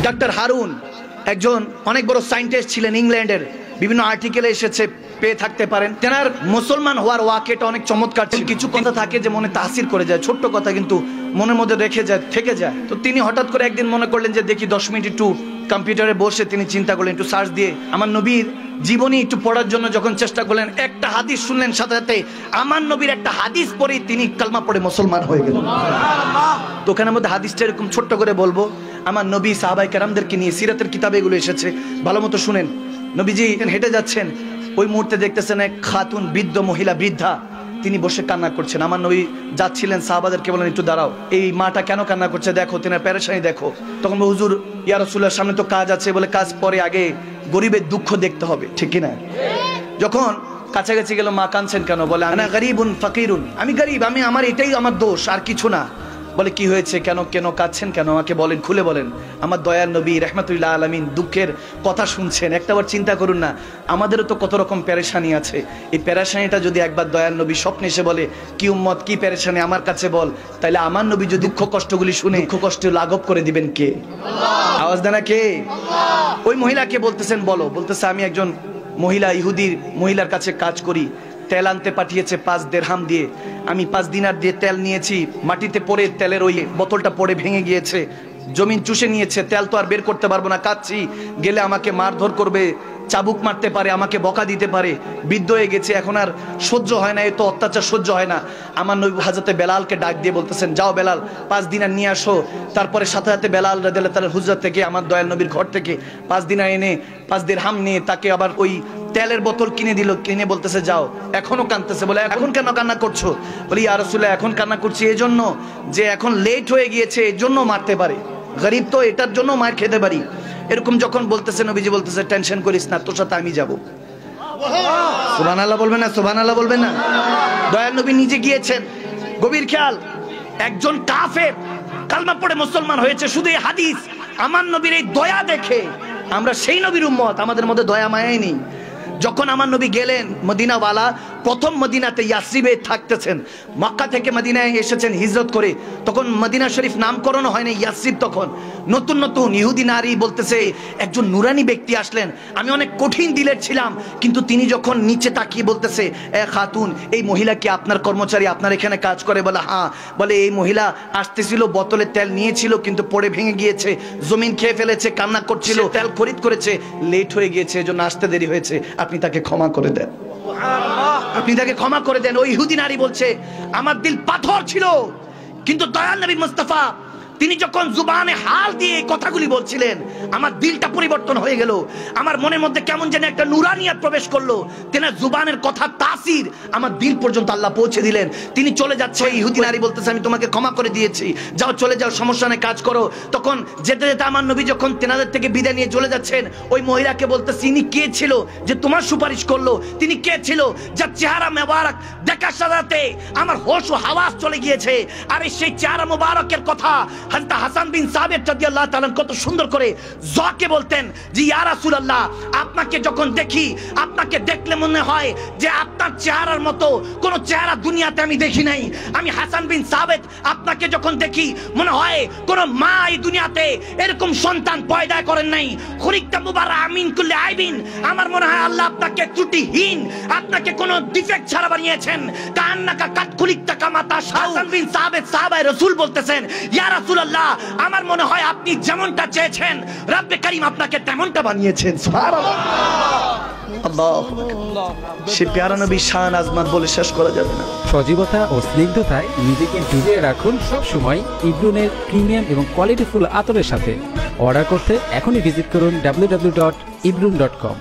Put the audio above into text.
Doctor Harun একজন অনেক বড় সায়েন্টিস্ট ছিলেন, ইংল্যান্ডের, বিভিন্ন আর্টিকেলে এসেছে, পেয়ে থাকতে পারেন। তেনার মুসলমান হওয়ার ওয়াকেটা অনেক চমৎকার ছিল। কিছু কথা থাকে যে মনে তাসির করে যায়, ছোট্ট কথা কিন্তু মনের মধ্যে রেখে যায়, থেকে যায়। তো তিনি হঠাৎ করে একদিন মনে করলেন যে দেখি 10 মিনিট একটু কম্পিউটারে বসে তিনি চিন্তা করলেন, একটু সার্চ দিয়ে আমার নবীর জীবনী একটু পড়ার জন্য যখন চেষ্টা করলেন, একটা হাদিস শুনলেন, সাথে সাথে আমার নবীর একটা হাদিস পড়ে তিনি কালমা পড়ে মুসলমান হয়ে গেলেন। তো ওখানের মধ্যে হাদিসটা এরকম ছোট্ট করে বলবো, আমার নবী সাহাবায়ে কেরামদেরকে নিয়ে, সিরাতের কিতাবে এগুলো এসেছে, ভালো মতো শুনেন। নবীজি হেঁটে যাচ্ছেন, ওই মুহূর্তে দেখতেছেন এক খাতুন, বৃদ্ধ মহিলা, বৃদ্ধা, তিনি বসে কান্না করছেন। আমার নবী যাচ্ছিলেন, সাহাবাদেরকে বলেন একটু দাঁড়াও, এই মাটা কেন কান্না করছে দেখো, তেনার পেরেশানি দেখো। তখন হুজুর, ইয়া রাসূলুল্লাহ, সামনে তো কাজ আছে, বলে কাজ পরে, আগে গরিবের দুঃখ দেখতে হবে, ঠিক কিনা? যখন কাছাকাছি গেল, মা কাঁদছেন কেন? বলে আনা গরিবুন ফাকিরুন, আমি গরিব, আমার এটাই আমার দোষ, আর কিছু না। বলে কি হয়েছে, কেন কাঁদছেন কেন, আমাকে বলেন, খুলে বলেন। আমার দয়ার নবী রাহমাতুল্লাহ আলামিন দুঃখের কথা শুনছেন। একটাবার চিন্তা করুন না, আমাদেরও তো কত রকম পেরেশানি আছে। এই পেরেশানিটা যদি একবার দয়ার নবী স্বপ্নে এসে বলে, কি উম্মত, কি পেরেশানি আমার কাছে বল, তাহলে আমার নবী যদি দুঃখ কষ্টগুলি শুনে, দুঃখ কষ্ট লাঘব করে দিবেন কে? আওয়াজ দেন না কে? ওই মহিলাকে বলতেছেন বলো, বলতেছে আমি একজন মহিলা, ইহুদির মহিলার কাছে কাজ করি, তেল আনতে পাঠিয়েছে 5 দিরহাম দিয়ে, আমি 5 দিনার দিয়ে তেল নিয়েছি, মাটিতে পড়ে তেলের ওই বোতলটা পড়ে ভেঙে গিয়েছে, জমিন চুষে নিয়েছে, তেল তো আর বের করতে পারবো না, কাচ্ছি, গেলে আমাকে মারধর করবে, চাবুক মারতে পারে, আমাকে বকা দিতে পারে, বৃদ্ধ হয়ে গেছে, এখন আর সহ্য হয় না, এত অত্যাচার সহ্য হয় না। আমার নবী হযরতে বেলালকে ডাক দিয়ে বলতেছেন, যাও বেলাল 5 দিনার নিয়ে আসো। তারপরে সাথে সাথে বেলাল রাদিয়াল্লাহু তাআলা হুজরাত থেকে, আমার দয়াল নবীর ঘর থেকে 5 দিনার এনে, 5 দিরহাম নিয়ে তাকে আবার ওই তেলের বোতল কিনে দিল, কিনে বলতেছে যাও। এখনো কাঁদতেছে, বলে এখন কেন কান্না করছো? বলি ইয়া রাসূলুল্লাহ, এখন কান্না করছি এই জন্য যে এখন লেট হয়ে গিয়েছে, এই জন্য মারতে পারে, গরিব তো এটার জন্য মার খেতে পারি। এরকম যখন বলতেছে, নবীজি বলতেছে টেনশন করিস না, তোর সাথে আমি যাব। সুবহানাল্লাহ বলবেন না? সুবহানাল্লাহ বলবেন না? দয়াল নবী নিজে গিয়েছেন, গভীর খেয়াল, একজন কাফের কালমা পড়ে মুসলমান হয়েছে, শুধু এই হাদিস, আমার নবীর এই দয়া দেখে আমরা সেই নবীর উম্মত, আমাদের মধ্যে দয়া মায়াই নেই। যখন আমার নবী গেলেন মদিনাওয়ালা, প্রথম মদিনাতে ইয়াসরিবে থাকতেছেন, মক্কা থেকে মদিনায় এসেছেন হিজরত করে, তখন মদিনা শরীফ নামকরণ হয় না, ইয়াসরিব তখন নতুন নতুন। ইহুদি নারী বলতেছে একজন নুরানি ব্যক্তি আসলেন, আমি অনেক কঠিন দিলের ছিলাম, কিন্তু তিনি যখন নিচে তাকিয়ে বলতেছে, এ খাতুন, এই মহিলা কি আপনার কর্মচারী, আপনার এখানে কাজ করে? বলে হ্যাঁ। বলে এই মহিলা আসতেছিল, বোতলে তেল নিয়েছিল, কিন্তু পড়ে ভেঙে গিয়েছে, জমিন খেয়ে ফেলেছে, কান্না করছিল, তেল খরিদ করেছে, লেট হয়ে গিয়েছে, এজন্য আসতে দেরি হয়েছে, আপনি তাকে ক্ষমা করে দেন, আপনি তাকে ক্ষমা করে দেন। ওই ইহুদি নারী বলছে আমার দিল পাথর ছিল, কিন্তু দয়াল নবী মুস্তাফা তিনি যখন জুবানে হাল দিয়ে কথাগুলি বলছিলেন, আমার দিলটা পরিবর্তন হয়ে গেল, আমার মনের মধ্যে কেমন যেন একটা নুরানিয়াত প্রবেশ করলো। তেনার জুবানের কথা তাসির আমার দিল পর্যন্ত আল্লাহ পৌঁছে দিলেন। তিনি চলে যাচ্ছে, ইহুদি নারী বলতেছে আমি তোমাকে ক্ষমা করে দিয়েছি, যাও চলে যাও, সমস্যা নেই, কাজ করো। তখন যেতে যেতে আমার নবী যখন তেনাদের থেকে বিদায় নিয়ে চলে যাচ্ছেন, ওই মহিলাকে বলতেছে ইনি কে ছিল যে তোমার সুপারিশ করলো? তিনি কে ছিল যার চেহারা মোবারক দেখার সাথে আমার হোশ ও হাওয়াস চলে গিয়েছে? আর সেই চেহারা মোবারকের কথা হযরত হাসান বিন সাবিত রাদিয়াল্লাহু তাআলা কত সুন্দর করে জোকে বলতেন যে ইয়া রাসূলুল্লাহ, আপনাকে যখন দেখি, আপনাকে দেখলে মনে হয় যে আপনার চেহারার মতো কোন চেহারা দুনিয়াতে আমি দেখি নাই। আমি হাসান বিন সাবিত, আপনাকে যখন দেখি মনে হয় কোন মা এই দুনিয়াতে এরকম সন্তান পয়দা করেন নাই। খুলিকতা মুবাররা আমিন কুল্লি আইবিন, আমার মনে হয় আল্লাহ আপনাকে ত্রুটিহীন, আপনাকে কোনো ডিফেক্ট ছাড়া বানিয়েছেন। কান্নাকা কাত খুলিকতা কামা তাশাউ। হাসান বিন সাবিত সাহাবায়ে রাসূল বলতেছেন ইয়া রাসূলুল্লাহ, আমার মনে হয় আপনি যেমনটা চেয়েছেন রব্বে কারীম আপনাকে তেমনটা বানিয়েছেন। সুবহানাল্লাহ, আল্লাহু আকবার। সে প্যারা নবীর শান আজমত বলে শেষ করা যাবে না। সজীবতা ও স্নিগ্ধতায় নিজেকে ভিজিয়ে রাখুন সব সময় ইব্রুনের প্রিমিয়াম এবং কোয়ালিটিফুল আতরের সাথে। অর্ডার করতে এখনই ভিজিট করুন www.ibrun.com।